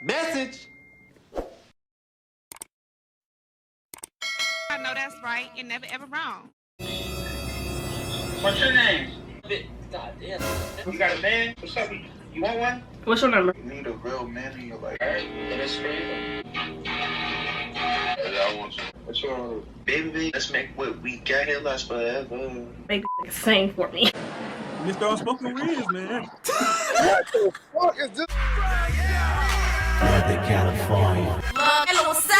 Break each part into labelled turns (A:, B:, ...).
A: Message.
B: I know that's right. You're never ever wrong.
C: What's your name? God damn. You got a man? What's up? You want one?
D: What's your number?
C: You need a real man in your life. Alright, then it's free. I want you. What's your baby? Let's make what we got here last forever.
D: Make sing for me.
A: Mr. Unspoken Riz, man.
C: What the fuck is this?
E: Northern California.
F: Hello, what's up?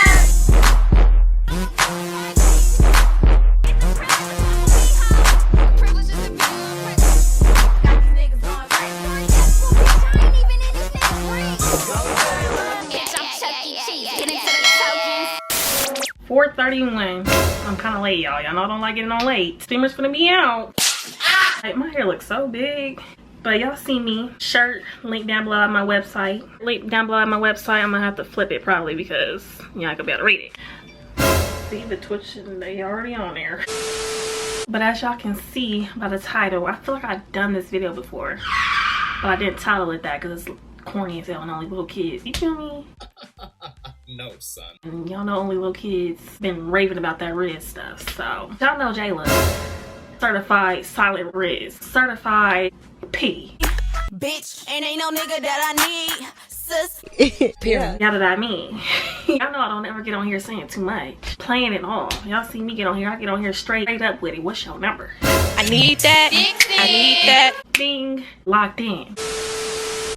D: $4:31. I'm kind of late, y'all. Y'all know I don't like getting on late. Steamer's gonna be out. Like, my hair looks so big. But y'all see me. Shirt, link down below at my website. Link down below at my website. I'm gonna have to flip it probably because y'all ain't gonna be able to read it. See the Twitch, and they already on there. But as y'all can see by the title, I feel like I've done this video before. But I didn't title it that because it's corny as hell and only little kids. You feel me?
G: No, son.
D: And y'all know only little kids been raving about that Riz stuff. So y'all know Jayla. Certified silent Riz. Certified P.
F: Bitch, and ain't no nigga that I need. Sis.
D: Period. Y'all know what I mean. Y'all know I don't ever get on here saying too much. Playing it all. Y'all see me get on here. I get on here straight up with it. What's your number?
B: I need that. I need that.
D: Ding. Locked in.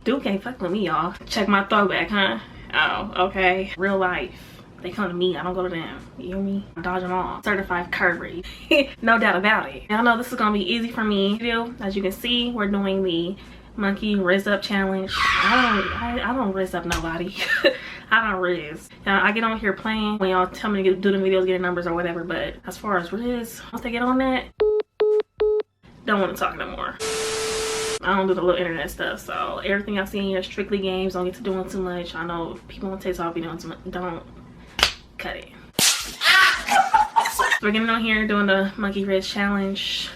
D: Dude can't fuck with me, y'all. Check my throwback, huh? Oh, okay. Real life. They come to me, I don't go to them. You hear me? I dodge them all. Certified curvy. No doubt about it. Y'all know this is gonna be easy for me to do. As you can see, we're doing the monkey Riz up challenge. I don't Riz up nobody. I don't Riz. I get on here playing when y'all tell me to do the videos, get numbers or whatever, but as far as Riz, once they get on that, don't want to talk no more. I don't do the little internet stuff, so everything I see in here is strictly games. Don't get to doing too much. I know people on TikTok be doing too much. Don't cut it. So we're getting on here doing the monkey Riz challenge.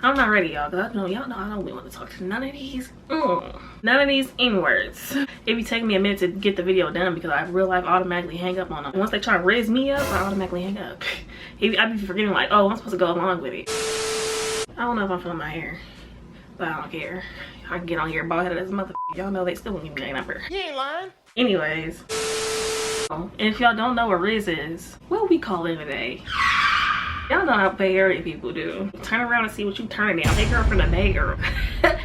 D: I'm not ready, y'all, because y'all know I don't really want to talk to none of these. None of these N-words. It be taking me a minute to get the video done because I real life automatically hang up on them. Once they try to Riz me up, I automatically hang up. I be forgetting like, oh, I'm supposed to go along with it. I don't know if I'm feeling my hair. But I don't care. I can get on here bald headed as a motherfucker. Y'all know they still won't give me their number.
A: You ain't lying.
D: Anyways. And if y'all don't know what Riz is, what we call it today? Y'all know how Bay Area people do. Turn around and see what you turning down. Hey girl from the Bay girl.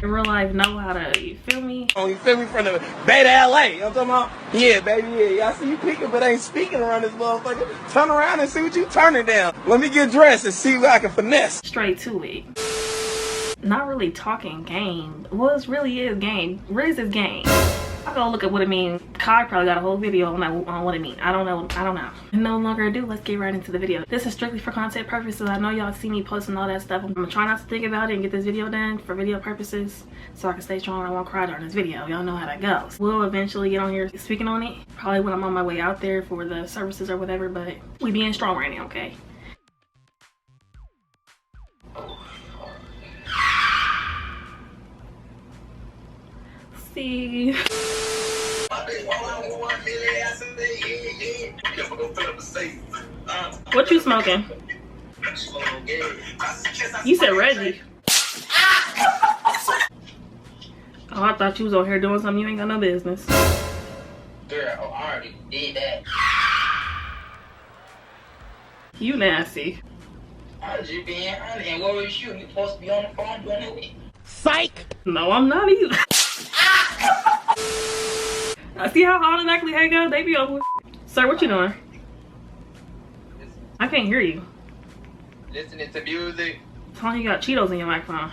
D: In real life, know how to, you feel me?
A: Oh, you feel me? From the Bay to LA. You know what I'm talking about? Yeah, baby, yeah. Y'all see you picking but ain't speaking around this motherfucker. Turn around and see what you turning down. Let me get dressed and see what I can finesse.
D: Straight to it. Not really talking game. Well, it really is game. Riz is game. I'll go look at what it means. Kai probably got a whole video on what it means. I don't know. And no longer ado, let's get right into the video. This is strictly for content purposes. I know y'all see me posting all that stuff. I'm gonna try not to think about it and get this video done for video purposes so I can stay strong and I won't cry during this video. Y'all know how that goes. We'll eventually get on here speaking on it. Probably when I'm on my way out there for the services or whatever, but we being strong right now, okay? See. What you smoking? You said Reggie. Oh, I thought you was over here doing something you ain't got no business.
C: Girl, I already did that.
D: You nasty.
C: I was just being honest. And what was you? You supposed to be on the phone doing it with?
D: Psych! No, I'm not either. I see how I automatically hang up. They be over. Sir, what you doing? I can't hear you.
C: Listening to music.
D: Tell me you got Cheetos in your microphone.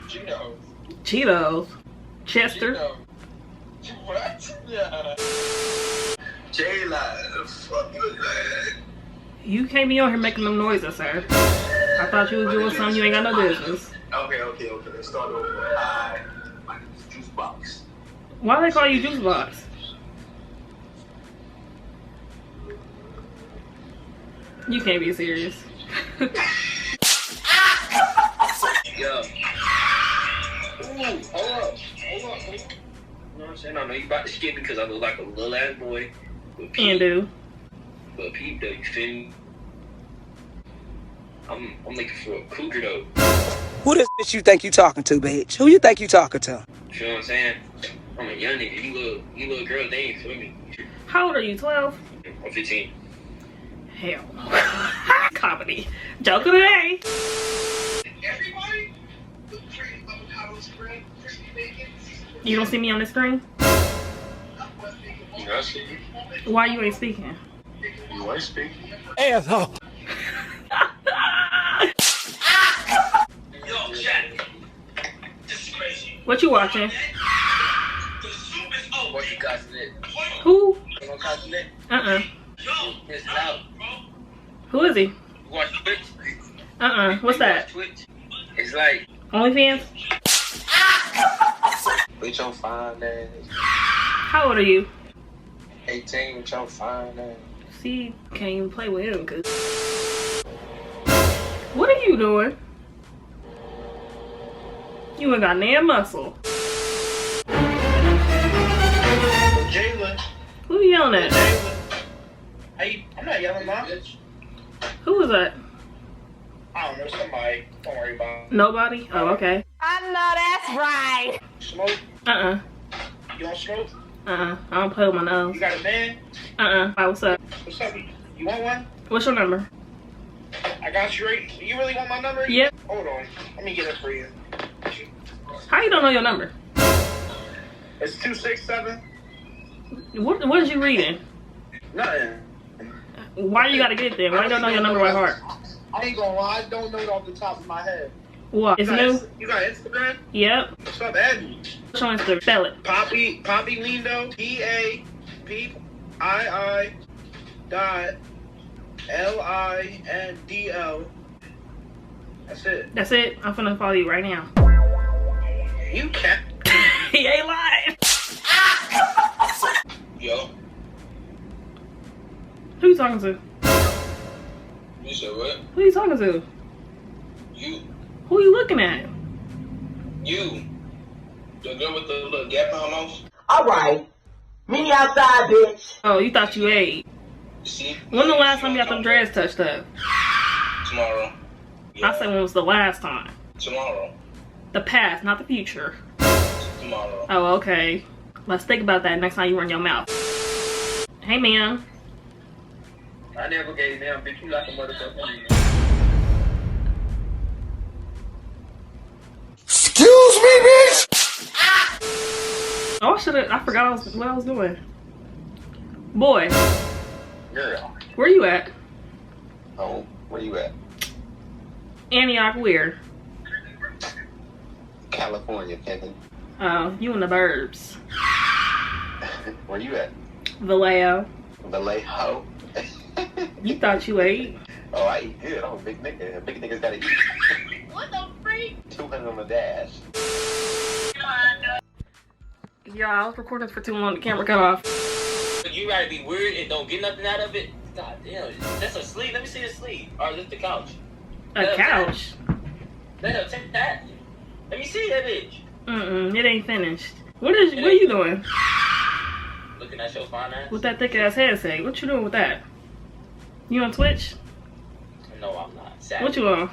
C: Cheetos.
D: Cheetos. Chester.
C: Cheetos. What? Yeah. Jayla, fuck you, man.
D: You can't be on here making them noises, sir. I thought you was doing something you ain't got no business.
C: Okay. Let's start over. My name is Juice Box.
D: Why do they call you Juice Box? You can't be serious.
C: Yo. Ooh, hold up. I'm saying? I know you about to skip me because I look like a little ass boy. But
D: And do.
C: But peep though, you feel me? I'm looking for a cougar though.
A: Who this bitch you think you talking to, bitch? Who you think you talking to?
C: You feel what I'm saying? I'm a young nigga. You little girl, they ain't feel me.
D: How old are you? 12?
C: I'm 15.
D: Hell no. Comedy. Joke of the day. You don't see me on the screen?
C: You I see you.
D: Why you ain't speaking?
C: You ain't speaking.
A: Asshole.
C: Yo, Jack. This is crazy.
D: What you watching?
C: What you got in it?
D: Who?
C: You gonna catch it? It's loud.
D: Who is he?
C: You watch Twitch?
D: What's that?
C: Twitch? It's like,
D: OnlyFans?
C: with your fine ass.
D: How old are you?
C: 18 with your fine ass.
D: See, can't even play with him, cause... What are you doing? You ain't got damn muscle.
C: Jayla.
D: Who you yelling at?
C: Jayla. Hey, I'm not yelling, Mom.
D: Who was that?
C: I don't know, somebody. Don't worry about it.
D: Nobody? Oh, okay.
F: I know that's right.
C: Smoke? You don't smoke?
D: I don't play with my nose.
C: You got a man?
D: Alright, what's up?
C: What's up? You want one?
D: What's your number?
C: I got you right. You really want my number?
D: Yep.
C: Hold on. Let me get it for you.
D: How you don't know your number?
C: It's 267.
D: What is you reading?
C: Nothing.
D: Why you gotta get it then? Why you don't know your number by heart?
C: I ain't gonna lie, I don't know it off the top of my head.
D: What? It's new?
C: You got Instagram?
D: Yep.
C: What's up, Abby?
D: What's your Instagram? Spell it.
C: Poppy Lindo. PAPPII LINDO. That's it.
D: That's it? I'm finna follow you right now.
C: You can't.
D: He ain't lying.
C: Yo.
D: Who you talking to?
C: You said what?
D: Who you talking to?
C: You.
D: Who you looking at?
C: You. The girl with the little gap on her mouth?
E: Alright. Meet me outside, bitch.
D: Oh, you thought you ate.
C: See?
D: When the last time you got them dreads touched up?
C: Tomorrow.
D: I said when was the last time?
C: Tomorrow.
D: The past, not the future.
C: Tomorrow.
D: Oh, okay. Let's think about that next time you run your mouth. Hey, man.
C: I never gave them, bitch. You like a motherfucker.
A: Excuse me, bitch!
D: Oh, I forgot what I was doing. Boy,
C: Girl.
D: where you at?
C: Oh, where you at?
D: Antioch where?
C: California, Kevin.
D: Oh, you in the burbs.
C: Where you at?
D: Vallejo.
C: Vallejo.
D: You thought you ate?
C: Oh, I eat good. I'm a big nigga. Big niggas gotta eat.
F: What the freak?
C: 200 on the dash.
D: Yeah, I was recording for too long. The camera cut off.
C: You gotta be weird and don't get nothing out of it. God damn, that's a sleeve. Let me see the sleeve. Or is this the couch?
D: A couch?
C: No, take that. Let me see that bitch.
D: It ain't finished. What are you doing?
C: Looking at your fine ass?
D: With that thick ass headset? What you doing with that? You on Twitch?
C: No, I'm not. Sad.
D: What you on?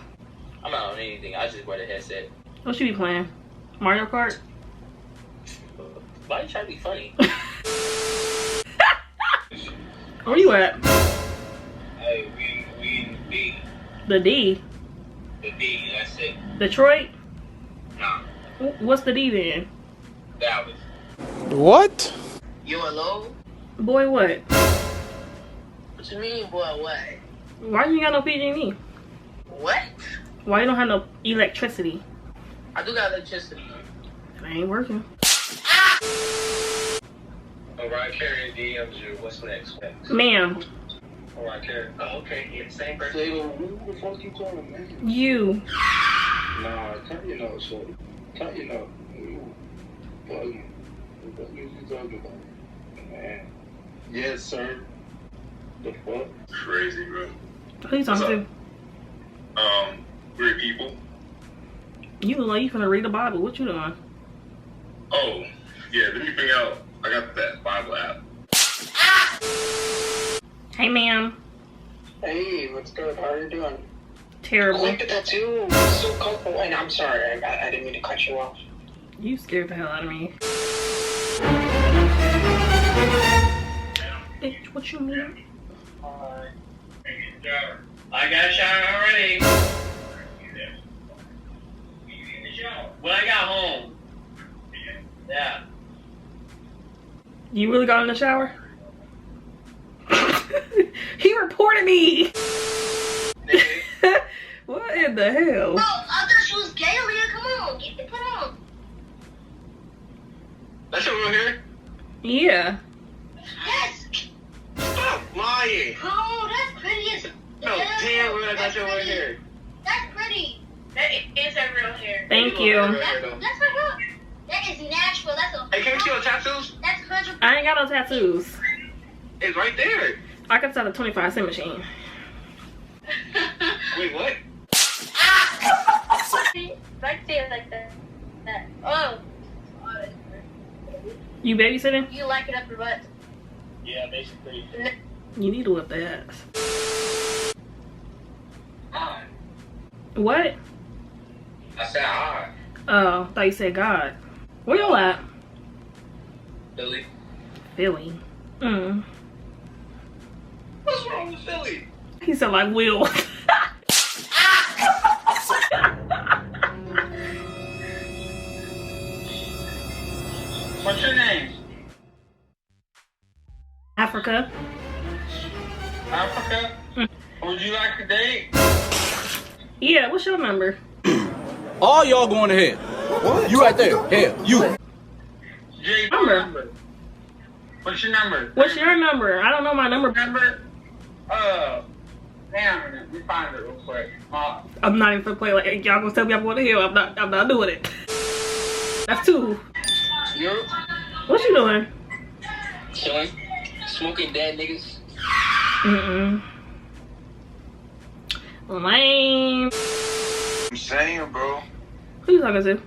C: I'm not on anything. I just wear the headset.
D: What you be playing? Mario Kart?
C: Why you trying to be funny?
D: Where you at?
C: Hey, we in the D.
D: The D?
C: The D, that's it.
D: Detroit?
C: Nah,
D: What's the D then?
C: Dallas.
A: What?
C: You alone?
D: Boy, what?
C: What you mean, boy, what?
D: Why you ain't got no PG&E?
C: What?
D: Why you don't have no electricity?
C: I do got electricity.
D: It ain't working.
C: Alright, Carrie DMs you. What's next?
D: Ma'am.
C: Alright, Carrie. Oh, okay. Yeah, same person. Who the fuck you calling, man?
D: You.
C: Nah, tell you know, shorty. Tell you know. What you talking about? Man. Yes, sir. The fuck? Crazy, bro.
D: Who you talking to?
C: Weird people.
D: You look like you finna read the Bible. What you doing?
C: Oh, Yeah, let me bring out. I got that Bible app.
D: Hey, ma'am.
H: Hey, what's good? How are you doing?
D: Terrible.
H: I like the tattoo. It's so colorful. And I'm sorry, I didn't mean to cut you off.
D: You scared the hell out of me. Bitch, what you mean?
I: I got a shower already. When I got home. Yeah.
D: You really got in the shower? He reported me. What in the hell?
J: Bro, I thought she was gay, Leah. Come on, get the put on.
C: That's your real hair?
D: Yeah.
J: Yes.
C: Stop lying.
J: Oh, that's pretty as
C: No, damn, I got your real hair.
J: That's pretty.
B: That is her real hair.
D: Thank you.
J: That's my real. That is natural. That's a.
C: Hey, can you see your tattoos?
J: That's 100%.
D: I ain't got no tattoos.
C: It's right there.
D: I can sell a 25-cent machine.
C: Wait, what?
J: Right there, like that. Oh.
D: You babysitting?
J: You like it up your butt.
I: Yeah, basically.
D: You need to whip the ass.
I: Hi.
D: What?
I: I said hi.
D: Oh, thought you said God. Where you at?
I: Billy.
D: Philly.
C: What's wrong with Philly?
D: He sound like Will.
I: What's your name?
D: Africa.
I: Africa? Would you like to date?
D: Yeah, what's your number?
A: All y'all going to hell. What? You right there. Hell. You.
I: Jay,
D: Number.
I: What's your number?
D: What's your number? I don't know my number.
I: number? Hang on a minute. We find it real quick.
D: I'm not even gonna play like y'all gonna tell me I'm going to hell. I'm not doing it. That's two.
I: You?
D: What you doing?
I: Chilling. Smoking dead niggas.
D: Lame.
C: I'm saying, bro.
D: Who you talking to?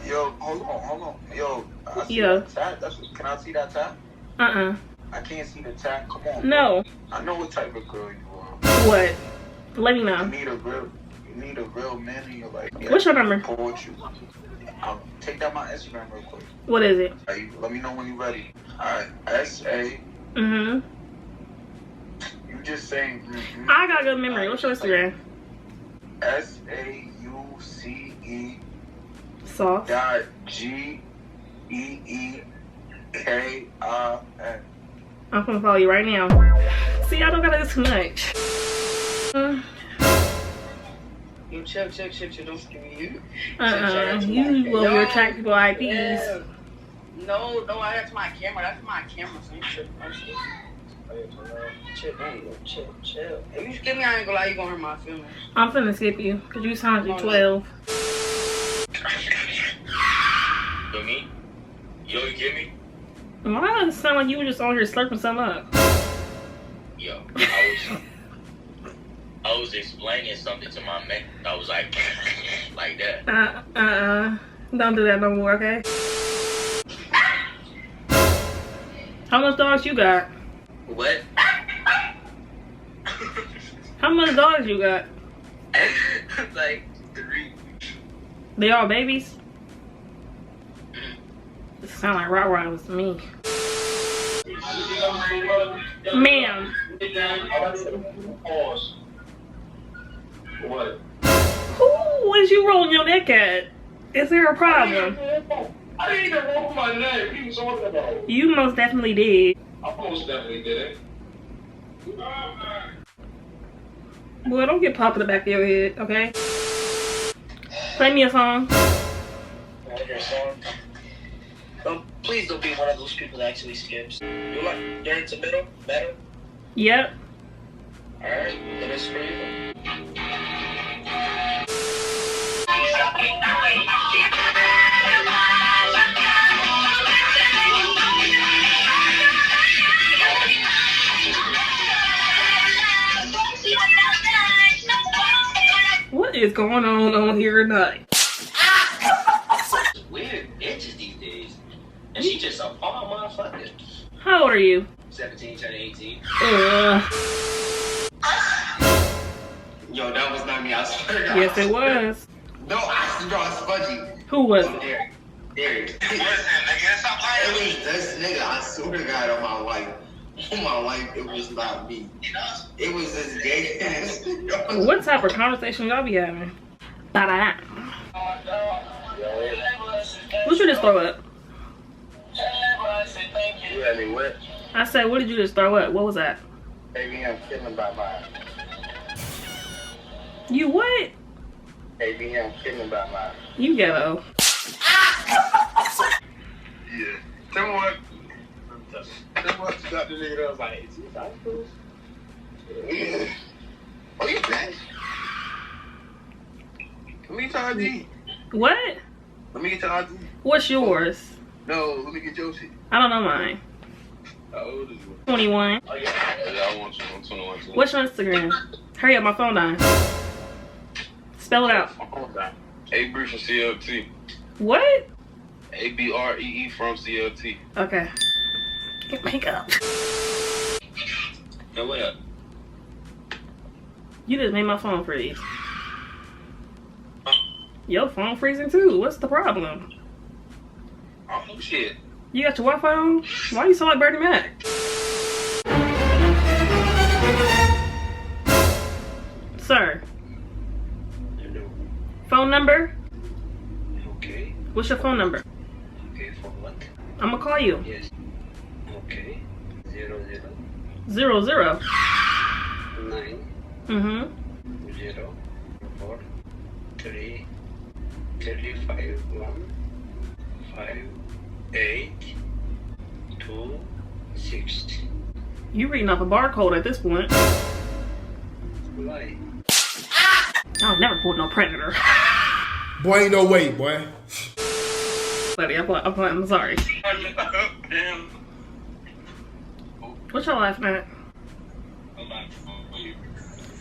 C: Yo, hold on. Yo, I see
D: Yeah.
C: that tat. Can I see that tat?
D: I
C: can't see the tat. Come on.
D: No.
C: Bro. I know what type of girl you are.
D: What? Let me know.
C: You need a real man in your life.
D: What's your number?
C: Support you. I'll take down my Instagram real quick.
D: What is it?
C: Hey, let me know when you're ready. Alright, S-A.
D: You
C: just saying.
D: I got good memory. What's your Instagram?
C: SAUCE.
D: Sauce.
C: .GEEKIN.
D: I'm gonna follow you right now. See, I don't gotta do too much.
H: You chill, don't screw you.
D: You will attract people IDs.
H: Yeah. No, that's my camera. That's my camera. So you should chill. If you skip me, I ain't gonna lie, you gonna hurt my feelings.
D: I'm finna skip you, cause you sound like 12.
I: You me? Yo, you get me?
D: Why does it sound like you were just on here slurping something up?
I: Yo, I was explaining something to my man. I was like that.
D: Don't do that no more, okay? How much dogs you got?
I: What?
D: How much dogs you got?
I: Like 3.
D: They all babies? It sound like Rottweilers to me. Ma'am.
C: Pause. What?
D: Who was you rolling your neck at? Is there a problem?
C: I didn't even roll my neck. What are you talking about?
D: You most definitely did.
C: I most definitely did it.
D: Boy, don't get popped in the back of your head, okay? Play me a song.
H: Please don't be one of those people that actually skips. You're into middle?
D: Yep.
H: Alright, then it's for you.
D: What is going on here tonight?
I: Weird bitches these days. She just a all motherfucker.
D: How old are you?
I: 17, turning 18.
K: Yo, that was not me. I swear to God.
D: Yes, it was.
K: No, I swear I was fudgy.
D: Who was it?
K: Derek.
C: Listen, nigga, stop
K: It
C: lying.
K: was this nigga. I swear to God on my life. On my life, it was not me. It was this gay ass.
D: What type of conversation y'all be having? Ba-da. What you just throw up?
C: You had me wet.
D: I said, what did you just throw up? What was that?
C: Baby, I'm feeling by mine.
D: You what?
C: Baby, I'm feeling by mine.
D: You ghetto.
C: Yeah. Tell me what. Tell me what you got the nigga that was like, is he high school? Yeah. Oh, you back? Let me get your ID.
D: What?
C: Let me get your ID.
D: What's yours?
C: No, let me get your shit.
D: I don't know mine.
C: How old are you?
D: 21.
C: Oh, yeah. I want you. I'm 21 too.
D: What's your Instagram? Hurry up, my phone dying. Spell it out.
C: A-Bree from CLT.
D: What?
C: A-B-R-E-E from CLT.
D: Okay. Get makeup.
I: Yo, what up?
D: You just made my phone freeze. Your phone freezing too. What's the problem?
I: Oh, shit.
D: You got your Wi-Fi on? Why you sound like Bernie Mac? Sir.
I: Hello.
D: Phone number?
I: Okay.
D: What's your phone number?
I: Okay, for what?
D: I'm gonna call you.
I: Yes. Okay. 00
D: 0 0.
I: 9
D: Mm-hmm.
I: 0 4 3 5 1 5 8 2 6.
D: You reading off a barcode at this point.
I: Why?
D: I'll never pull no predator.
L: Boy, ain't no way, boy.
D: Buddy, I'm sorry.
I: Damn.
D: What y'all laughing at?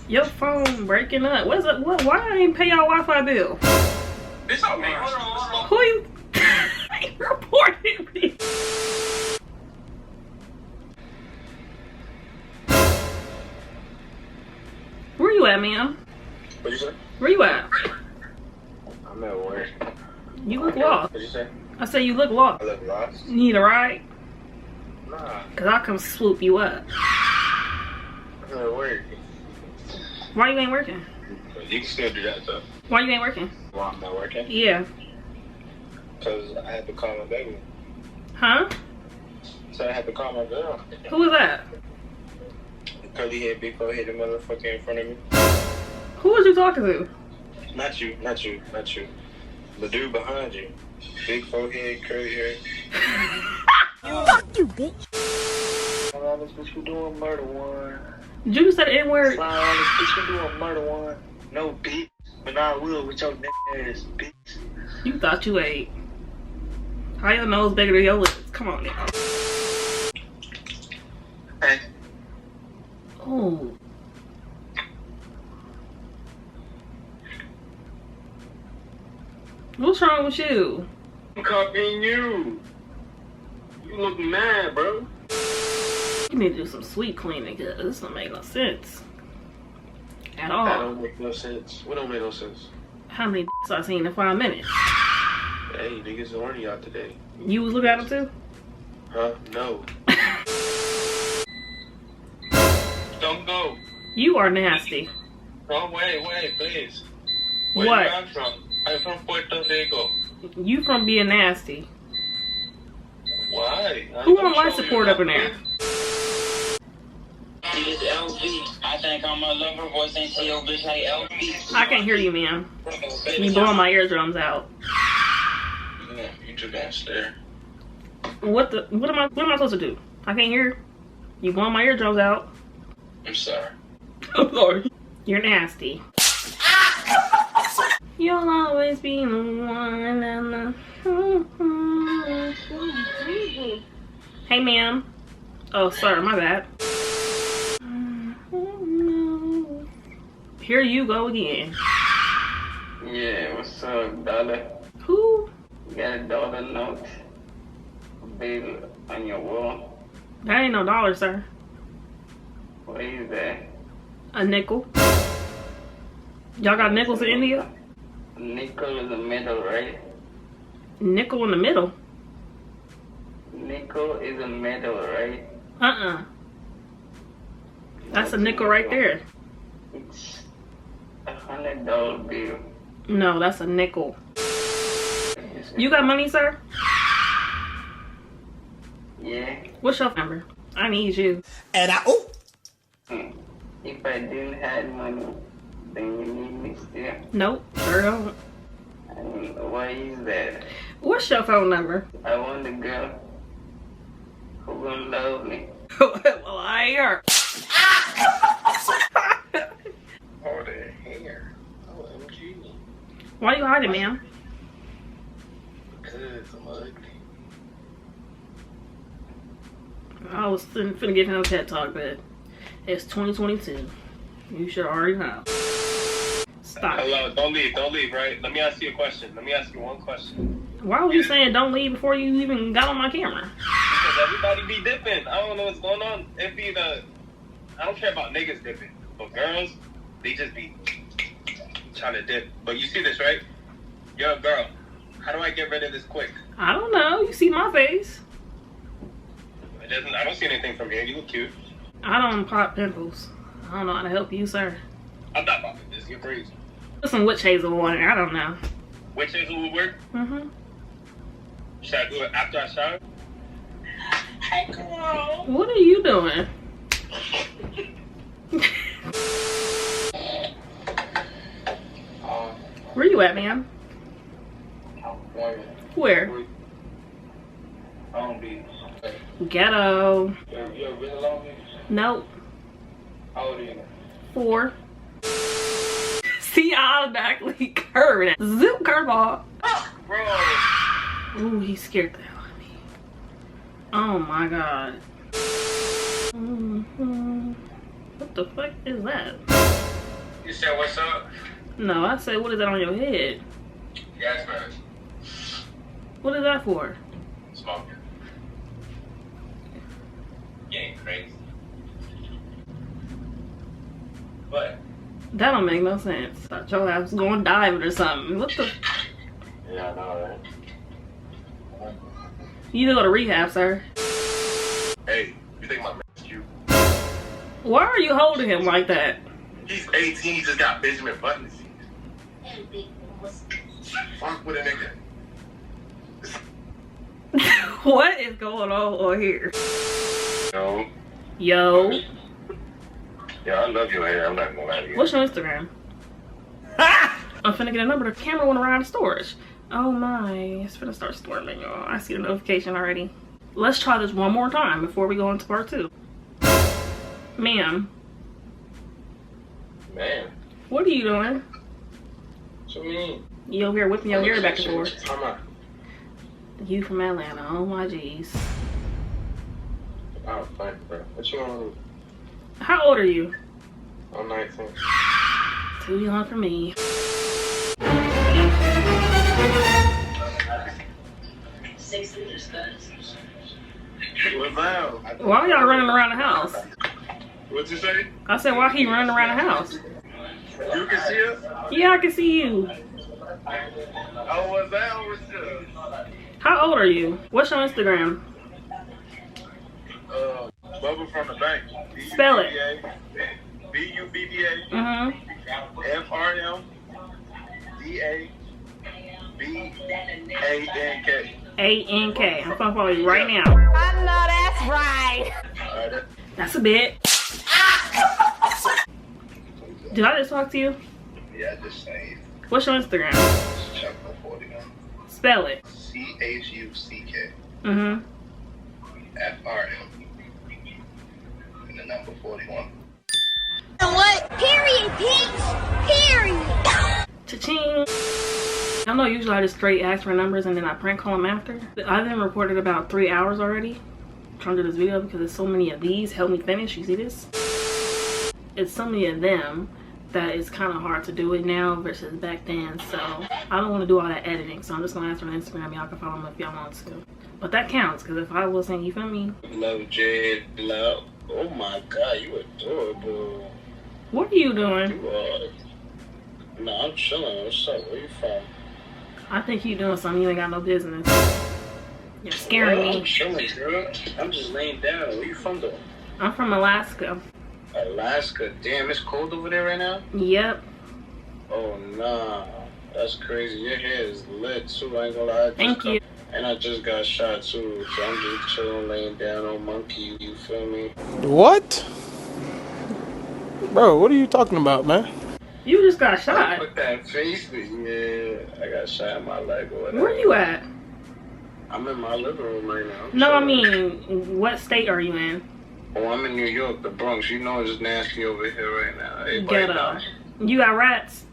D: Your phone breaking up. What's up? What? Why I ain't pay y'all Wi-Fi bill?
I: This all man.
D: Who you? They reported me. Where you at, ma'am?
C: What'd you say?
D: Where you at?
C: I'm at work.
D: You look lost.
C: What'd you say?
D: I say you look lost.
C: I look lost?
D: You need a ride?
C: Nah,
D: Cause I'll come swoop you up.
C: I'm at work.
D: Why you ain't working?
C: You can still do that though.
D: Why you ain't working?
C: While I'm not working?
D: Yeah.
C: Because I had to call my baby.
D: Huh?
C: So I had to call my girl.
D: Who was that?
C: The curly head, big forehead, the motherfucker in front of me.
D: Who was you talking to?
C: Not you, not you, not you. The dude behind you. Big forehead, curly hair.
D: Fuck you, bitch.
C: This bitch we doing murder one.
D: Did you say the N-word?
C: This bitch we doing murder one. No, bitch. But I will with your ass, bitch.
D: You thought you ate. How your nose bigger than your lips? Come on now.
C: Hey.
D: Oh. What's wrong with you?
C: I'm copying you. You look mad, bro.
D: You need to do some sweet cleaning because this don't make no sense. At all.
C: That don't make no sense. What don't make no sense?
D: How many dicks I seen in 5 minutes?
C: Hey, niggas horny out today.
D: You was looking at them too?
C: Huh? No. Don't go.
D: You are nasty.
C: Oh, wait, please.
D: What?
C: Where you from? I'm from Puerto Rico.
D: You from being nasty.
C: Why?
D: Who on life support up in there?
I: It's LV. I think I'm a lover. Voice ain't tell bitch like LV.
D: I can't hear you, man. You blowing my eardrums out.
C: Yeah, you too damn stare.
D: What am I supposed to do? I can't hear. You blowing my eardrums out.
C: I'm sorry.
D: I'm sorry. You're nasty. You'll always be the one and the... Hey, ma'am. Oh, sorry, my bad. Here you go again.
C: Yeah, what's up, dollar?
D: Who?
C: You got $1 note? bill on your wall?
D: That ain't no dollar, sir.
C: What is that?
D: A nickel. Y'all got nickels in India?
C: Nickel in the middle, right?
D: Nickel in the middle?
C: Nickel is the middle, right?
D: That's a nickel right there.
C: It's $100 bill.
D: No, that's a nickel. You got money, sir?
C: Yeah.
D: What's your number? I need you.
A: And
C: If I didn't have money, then you need me still.
D: Nope, sure don't.
C: And why is that?
D: What's your phone number?
C: I want a girl who gonna love me.
D: Well, I ain't her.
C: Oh, the hair. OMG.
D: Why you hiding, ma'am?
C: Because I'm ugly.
D: I was finna give him a TED talk, but it's 2022. You should already know. Stop.
M: Hello, don't leave, right? Let me ask you a question. Let me ask you one question.
D: Why were you saying don't leave before you even got on my camera?
M: Because everybody be dipping. I don't know what's going on. It be I don't care about niggas dipping. But girls, they just be trying to dip. But you see this, right? You're a girl. How do I get rid of this quick?
D: I don't know. You see my face.
M: I don't see anything from here. You look cute.
D: I don't pop pimples. I don't know how to help you, sir.
M: I'm not popping this. You're crazy.
D: Put some witch hazel on it. I don't know.
M: Witch hazel would work?
D: Mm-hmm.
M: Should I do it after I shower?
B: Hey, girl.
D: What are you doing? Where you at, ma'am? Where?
C: Long Beach.
D: Ghetto.
C: You ever been to Long Beach?
D: Nope.
C: How old are you?
D: 4. See, I automatically curved. Zip curveball.
M: Bro.
D: Ooh, he scared the hell out of me. Oh my god. What the fuck is that?
M: You said what's up?
D: No, I said, what is that on your head?
M: Yes, man.
D: What is that for?
M: Smoking. Getting crazy. What?
D: That don't make no sense. Thought your ass was going diving or something. What the?
C: Yeah, I know, right?
D: You need to go to rehab, sir.
M: Hey, you think my man's cute?
D: Why are you holding him like that?
M: He's 18, he just got Benjamin Buttons. Fuck with a nigga.
D: What is going on here?
M: Yo.
D: Yo.
M: Yeah, I love your hair. I'm not gonna lie to you.
D: What's your Instagram? I'm finna get a number. The camera went around the storage. Oh my, it's finna start storming, y'all. I see the notification already. Let's try this one more time before we go into part 2. Ma'am.
C: Man.
D: What are you doing?
C: What you mean?
D: You over here whipping your hair back and forth.
C: Come on.
D: You from Atlanta. Oh my jeez.
C: I was fine, bro. What you want to do?
D: How old are you?
C: I'm 19.
D: Too young for me.
M: What's up?
D: Why y'all running around the house?
M: What'd you say?
D: I said, why he running around the house?
M: You can see us?
D: Yeah, I can see you.
M: Oh, what's that? What's up?
D: How old are you? What's your Instagram?
M: Bubba from the bank.
D: Spell it.
M: B-U-B-B-A. F-R-M-D-A-B-A-N-K.
D: A-N-K. I'm gonna follow you right now.
F: I know that's right.
M: Alright.
D: That's a bit. Did I just talk to you?
M: Yeah, just saying.
D: What's your Instagram?
M: Chapter 41.
D: Spell it.
M: C-H-U-C-K. F-R-M. And the number 41.
F: What? Period, bitch. Period.
D: Cha-ching. I know usually I just straight ask for numbers and then I prank call them after. I've been recorded about 3 hours already trying to do this video because there's so many of these. Help me finish. You see this? It's so many of them that it's kind of hard to do it now versus back then. So I don't want to do all that editing, so I'm just gonna answer on Instagram. Y'all can follow me if y'all want to. But that counts, because if I wasn't, you feel me?
C: Love Jade. Love. Oh my God, you adorable.
D: What are you doing?
C: You are. Nah, I'm chilling. What's up? Where you from?
D: I think you doing something you ain't got no business. You're scaring me.
C: I'm chilling, girl. I'm just laying down. Where you from, though?
D: I'm from Alaska.
C: Alaska. Damn, it's cold over there right now?
D: Yep.
C: Oh, nah. That's crazy. Your hair is lit, too. I ain't gonna lie.
D: Thank you.
C: And I just got shot, too. So I'm just chilling, laying down on monkey. You feel me?
A: What? Bro, what are you talking about, man?
D: You just got shot.
C: Put that face with me. Yeah, I got shot in my leg or whatever.
D: Where you at?
C: I'm in my living room right now.
D: No, I mean, what state are you in?
C: Oh, I'm in New York, the Bronx. You know it's nasty over here right now.
D: Ghetto. You got rats?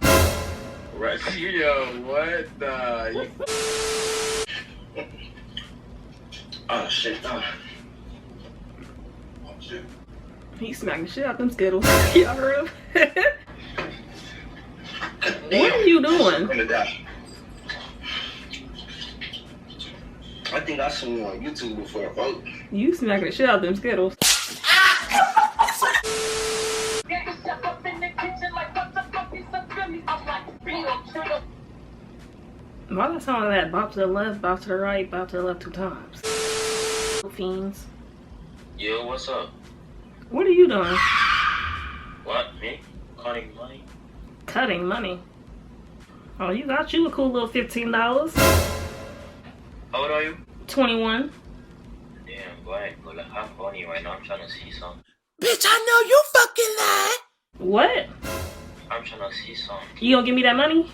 C: Rats? Yo, what the? Oh, shit. Oh, shit.
D: He smacking the shit out them Skittles. Y'all heard him? What are you doing?
C: I'm gonna die. I think I seen you on YouTube before. Oh.
D: You smacking the shit out them Skittles. Why that sound like that? Bop to the left, bop to the right, bop to the left 2 times. Fiends.
I: Yo, what's up?
D: What are you doing?
I: What? Me? Cutting money?
D: Cutting money? Oh, you got you a cool little $15.
I: How old are you?
D: 21.
I: Damn, boy, well, I'm funny right now. I'm trying to see something.
E: Bitch, I know you fucking lying.
D: What?
I: I'm trying to see something.
D: You gonna give me that money?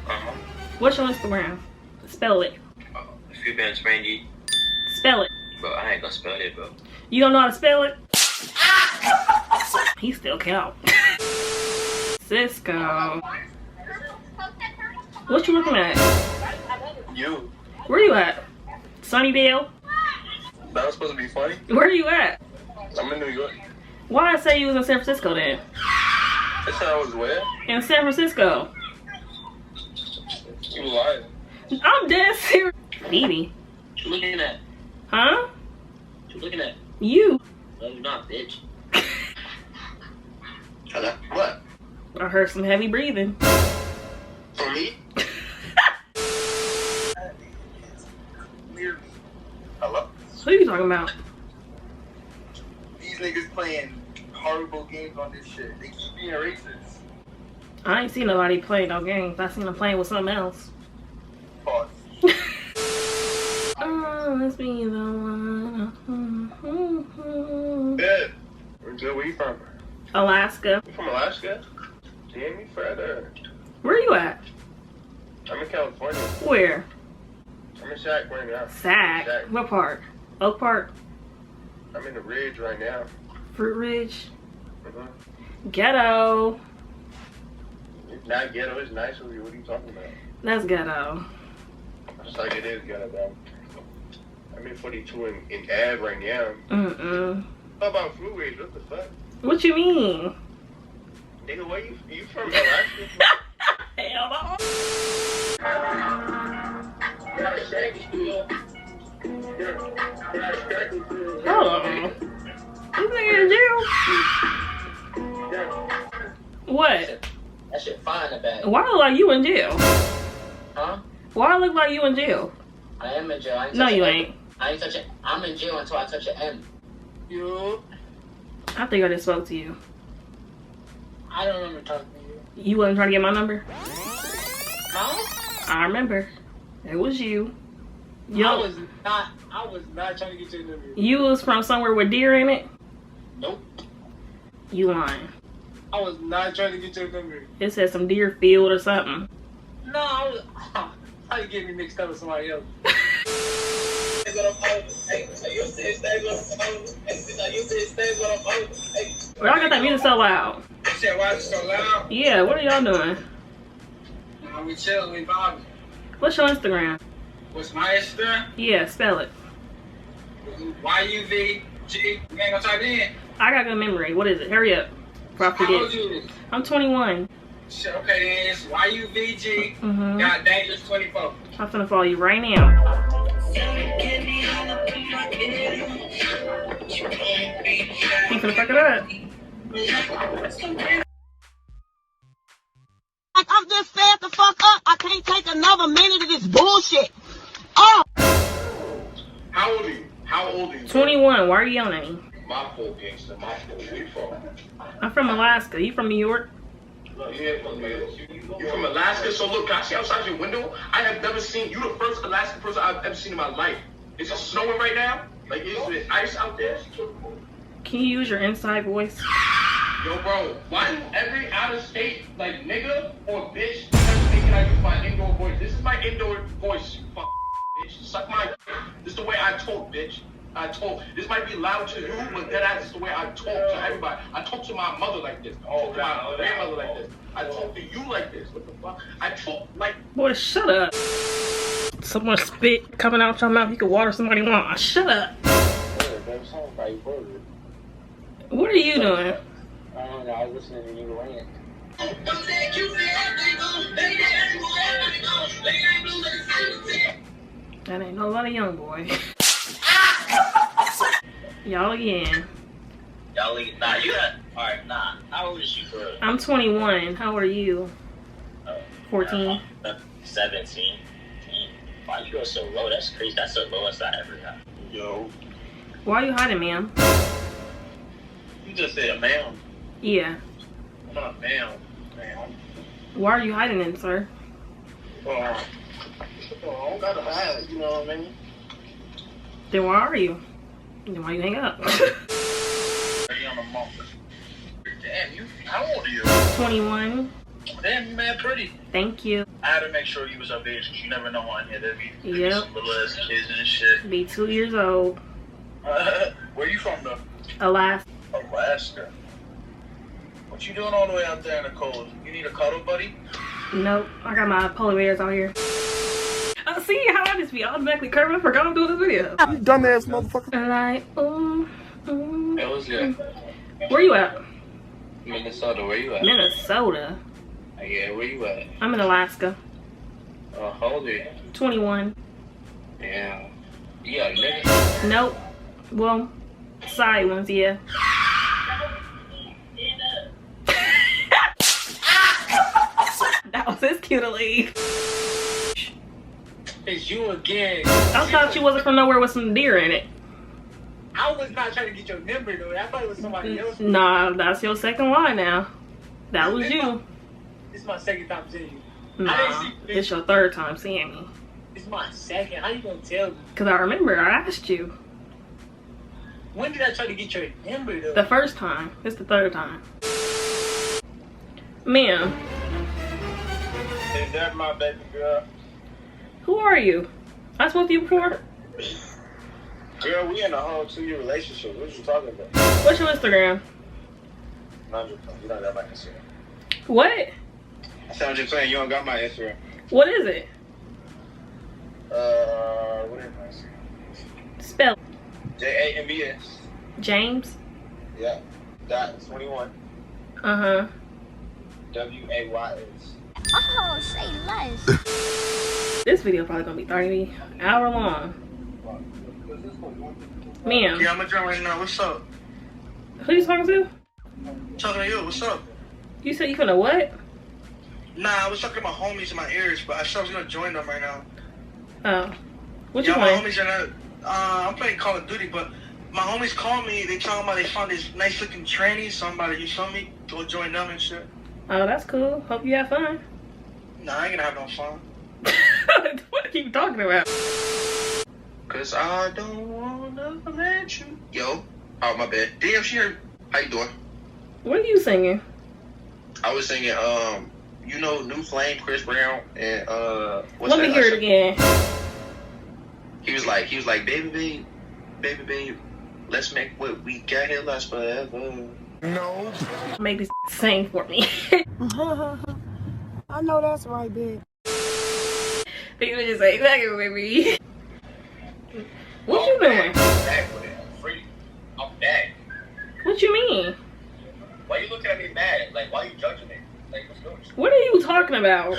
I: Uh-huh.
D: What's your Instagram? Spell it.
I: A few bands, Randy.
D: Spell it.
I: Bro, I ain't gonna spell it, bro.
D: You don't know how to spell it? He still count. Cisco. What you looking at?
C: You.
D: Where you at? Sunnydale?
C: That was supposed to be funny?
D: Where you at?
C: I'm in New York.
D: Why I say you was in San Francisco then?
C: That's how I was where?
D: In San Francisco.
C: You lying.
D: I'm dead serious. Phoebe.
I: What you looking at?
D: Huh?
I: What you looking at?
D: You.
I: No, you're not, bitch.
C: Hello? What?
D: I heard some heavy breathing.
C: For me? Hello?
D: Who you talking about?
C: These niggas playing horrible games on this shit. They keep being racist.
D: I ain't seen nobody play no games. I seen them playing with something else.
C: Pause.
D: Oh, let's be the one.
C: Yeah. Where you from?
D: Alaska.
C: You from Alaska? Damn, you further.
D: Where you at?
C: I'm in California.
D: Where?
C: I'm in Sac right now.
D: Sac? What part? Oak Park?
C: I'm in the Ridge right now.
D: Fruit Ridge?
C: Mm-hmm.
D: Ghetto.
C: It's not ghetto, it's nice over here. What are you talking about?
D: That's ghetto.
C: Just like it is ghetto, bro. I'm in 42 in Ave right now.
D: Mm-mm.
C: How about Fruit Ridge? What the fuck?
D: What you mean?
C: Nigga, where you from Alaska?
D: Hell no. Oh. This nigga in jail? What?
I: That shit fine in the bag.
D: Why look like you in jail?
I: Huh?
D: Why look like you in jail?
I: I am in jail. I ain't
D: No, you
I: touching
D: ain't.
I: M. I ain't touching. I'm in jail until I touch an M. You?
D: I think I just spoke to you.
I: I don't remember talking to you.
D: You wasn't trying to get my number?
I: No?
D: I remember. It was you.
I: I was not trying to get your number.
D: You was from somewhere with deer in it?
I: Nope.
D: You lying.
I: I was not trying to get your number.
D: It said some deer field or something.
I: No, I was. How you get me mixed up with somebody else?
D: Well, I got that music so loud.
I: You said why is it so loud?
D: Yeah, what are y'all doing?
I: We chilling, we vibing.
D: What's your Instagram?
I: What's my Instagram?
D: Yeah, spell it.
I: 𝐷𝐎𝐿𝐼. You ain't gonna type it in?
D: I got good memory. What is it? Hurry up.
I: How old you?
D: I'm 21.
A: Shit, okay then. It's YUVG. Got Dangerous 24.
D: I'm finna follow you right now. You finna fuck it up.
E: Like, I'm just fed the fuck up. I can't take another minute of this bullshit. Oh!
C: How old are you? How old are you?
D: 21. Why are you yelling at me?
C: My fault, gangster. My fault. Where you from?
D: I'm from Alaska. You from New York?
C: Yeah, from New York. You from Alaska? So look, can I see outside your window? I have never seen you. The first Alaskan person I've ever seen in my life. Is it snowing right now? Like, is it ice out there?
D: Can you use your inside voice?
C: Yo, bro, why do every out-of-state, like, nigga or bitch thinking I use my indoor voice? This is my indoor voice, you fuck bitch. Suck my dick. This is the way I talk, bitch. I talk. This might be loud to you, but that is the way I talk to everybody. I talk to my mother like this. I talk to my grandmother like this. I talk to you like this. What the fuck? I talk like...
D: Boy, shut up. Someone spit coming out your mouth. You can water somebody on. Shut up. What are you doing?
N: I don't know, I was listening to you rant.
D: That ain't no lot of young boy. Y'all again.
I: Y'all again. Nah, you got. Alright, nah. How old is you, bro?
D: I'm 21. How are you? 14.
I: 17. Why you go so low? That's crazy. That's the lowest I ever got.
C: Yo.
D: Why are you hiding, ma'am?
C: You just said ma'am.
D: Yeah.
C: I'm not ma'am. Ma'am.
D: Why are you hiding it, sir?
C: I don't gotta hide, you know what I mean?
D: Then why are you? Then why you hang up?
C: Damn, you, how old are you?
D: 21.
C: Damn, you mad pretty.
D: Than you.
C: I had to make sure you was of age, because you never know on here. There'd be
D: Yep.
C: some little ass kids and shit.
D: Be 2 years old.
C: Where you from, though?
D: Alaska.
C: Alaska. What you doing all the way out there in the cold? You need a cuddle, buddy?
D: Nope. I got my polar bears out here. See how I just be automatically curving? I forgot I'm doing this video.
L: You dumbass motherfucker.
D: Like,
C: It was good.
D: Where you at?
C: Minnesota, where you at?
D: Minnesota.
C: Yeah, where you at?
D: I'm in Alaska.
C: How old are you?
D: 21.
C: Yeah. You got a nigga?
D: Nope. Well, side ones, yeah. That was his cue to leave.
A: It's you again.
D: I thought you wasn't from nowhere with some deer in it.
A: I was not trying to get your number though. I thought it was somebody else.
D: Nah, that's your second line now. That was you.
A: This is my second time seeing you.
D: Nah, it's your third time seeing me.
A: This is my second. How you gonna tell me?
D: Cause I remember I asked you.
A: When did I try to get your number though?
D: The first time. It's the third time. Ma'am.
C: Is that my baby girl?
D: Who are you? I spoke to you before?
C: Girl, we in a whole 2-year relationship. What you talking about?
D: What's your Instagram?
C: You don't got my Instagram.
D: What?
C: I sound just saying you don't got my Instagram.
D: What is it?
C: What is my Instagram?
D: Spell.
C: JAMBS.
D: James?
C: Yeah. .21.
D: Uh-huh.
C: WAYS.
J: Oh, say less.
D: This video probably gonna be 30 hour long. Ma'am.
A: Yeah, I'm gonna join right now. What's up?
D: Who you talking to?
A: Talking to you. What's up?
D: You said you finna what?
A: Nah, I was talking to my homies in my ears, but I said I was gonna join them right now.
D: Oh. What you
A: Yeah, my
D: playing?
A: homies are not. I'm playing Call of Duty, but my homies called me. They talking about they found this nice looking tranny. Somebody, you saw me go join them and shit.
D: Oh, that's cool. Hope you have fun.
A: Nah, I ain't gonna have no fun.
D: What are you talking about?
C: Cause I don't wanna let you. Yo. Oh, my bad. Damn, she heard. How you doing?
D: What are you singing?
C: I was singing, you know, New Flame, Chris Brown, and, what's
D: Let me hear it again.
C: He was like, baby, let's make what we got here last forever.
L: No.
D: Make this sing for me.
E: I know that's right, babe.
D: People just say, "Thank you, baby." What you doing?
I: I'm back.
D: What you mean?
I: Why you looking at me mad? Like, why you judging me? Like, what's going on?
D: What are you talking about?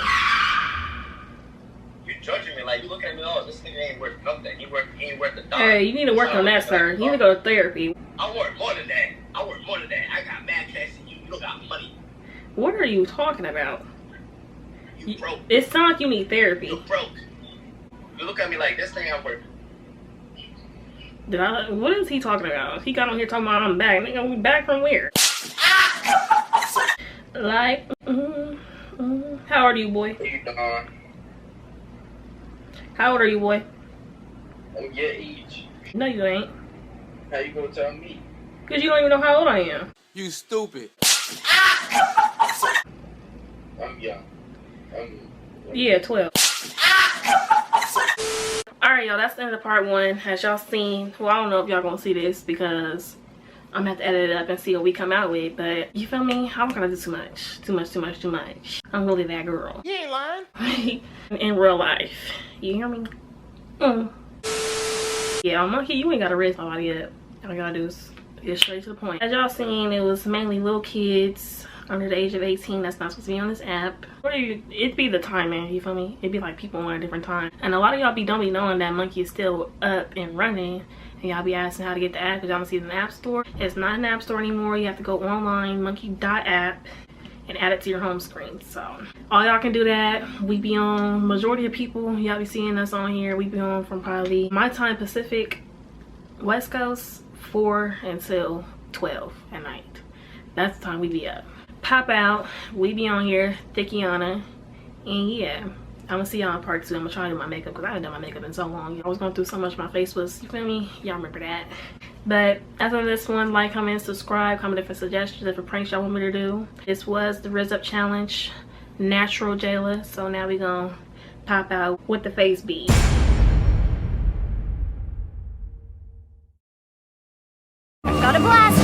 I: You're judging me like you looking at me. Oh, this nigga ain't worth nothing. He ain't worth the dollar.
D: Hey, you need to work on that, sir. You need to go to therapy.
I: I work more than that. I work more than that. I got mad cash and you don't got money.
D: What are you talking about?
I: You broke.
D: It sounds like you need therapy.
I: You broke. You look at me like this thing ain't worth.
D: What is he talking about? He got on here talking about I'm back. Nigga, we back from where? Like, how old are you, boy? How old are you, boy?
C: I'm your age.
D: No, you ain't.
C: How you gonna tell me?
D: Because you don't even know how old I am.
A: You stupid.
C: I'm young.
D: Yeah, 12. Alright, y'all, that's the end of part 1. As y'all seen, well, I don't know if y'all gonna see this because I'm gonna have to edit it up and see what we come out with, but you feel me? I'm not gonna do too much. Too much. I'm really that girl.
L: You ain't lying.
D: In real life. You hear me? Yeah, monkey, you ain't gotta raise nobody yet. All you gotta do is get straight to the point. As y'all seen, it was mainly little kids under the age of 18 that's not supposed to be on this app. It'd be the timing, you feel me? It'd be like people on a different time. And a lot of y'all don't be knowing that monkey is still up and running. And y'all be asking how to get the app because y'all don't see it in the app store. It's not an app store anymore. You have to go online, monkey.app, and add it to your home screen. So all y'all can do that. We be on, majority of people y'all be seeing us on here, we be on from probably my time Pacific West Coast 4 until 12 at night. That's the time we be up. Pop out, we be on here, Thickiana, and yeah, I'm gonna see y'all in part 2. I'm gonna try to do my makeup because I haven't done my makeup in so long. I was going through so much, my face was, you feel me? Y'all remember that. But as of this one, like, comment, subscribe, comment different suggestions, different pranks y'all want me to do. This was the Rizz Up Challenge, natural Jayla. So now we gonna pop out with the face bead.
J: Got a blast.